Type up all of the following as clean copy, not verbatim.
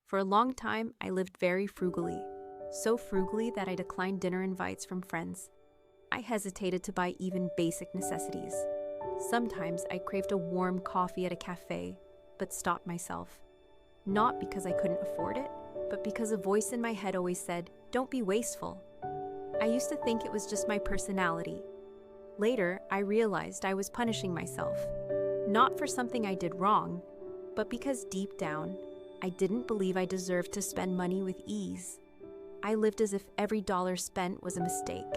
For a long time, I lived very frugally. So frugally that I declined dinner invites from friends. I hesitated to buy even basic necessities. Sometimes I craved a warm coffee at a cafe, but stopped myself. Not because I couldn't afford it, but because a voice in my head always said, "Don't be wasteful." I used to think it was just my personality. Later, I realized I was punishing myself. Not for something I did wrong, but because deep down, I didn't believe I deserved to spend money with ease. I lived as if every dollar spent was a mistake,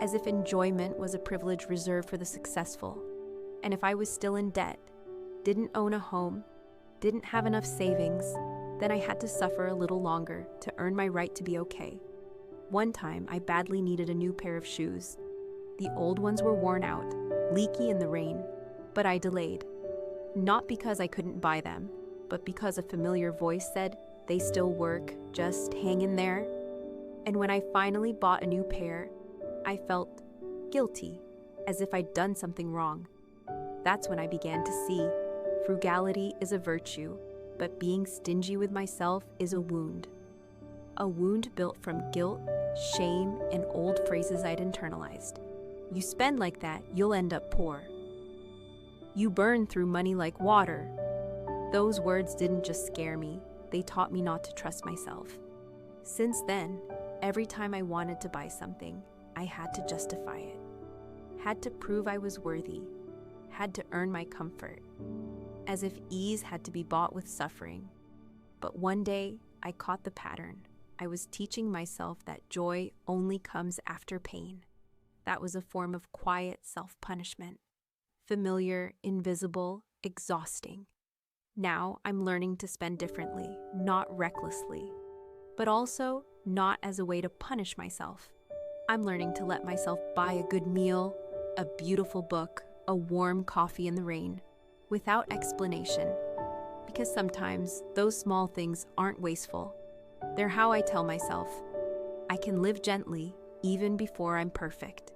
as if enjoyment was a privilege reserved for the successful. And if I was still in debt, didn't own a home, didn't have enough savings, then I had to suffer a little longer to earn my right to be okay. One time, I badly needed a new pair of shoes. The old ones were worn out, leaky in the rain, but I delayed. Not because I couldn't buy them, but because a familiar voice said, "They still work, just hang in there." And when I finally bought a new pair, I felt guilty, as if I'd done something wrong. That's when I began to see frugality is a virtue, but being stingy with myself is a wound. A wound built from guilt, shame, and old phrases I'd internalized. You spend like that, you'll end up poor. You burn through money like water. Those words didn't just scare me, they taught me not to trust myself. Since then, every time I wanted to buy something, I had to justify it. Had to prove I was worthy. Had to earn my comfort. As if ease had to be bought with suffering. But one day, I caught the pattern. I was teaching myself that joy only comes after pain. That was a form of quiet self-punishment. Familiar, invisible, exhausting. Now I'm learning to spend differently, not recklessly, but also not as a way to punish myself. I'm learning to let myself buy a good meal, a beautiful book, a warm coffee in the rain, without explanation. Because sometimes those small things aren't wasteful. They're how I tell myself, I can live gently even before I'm perfect.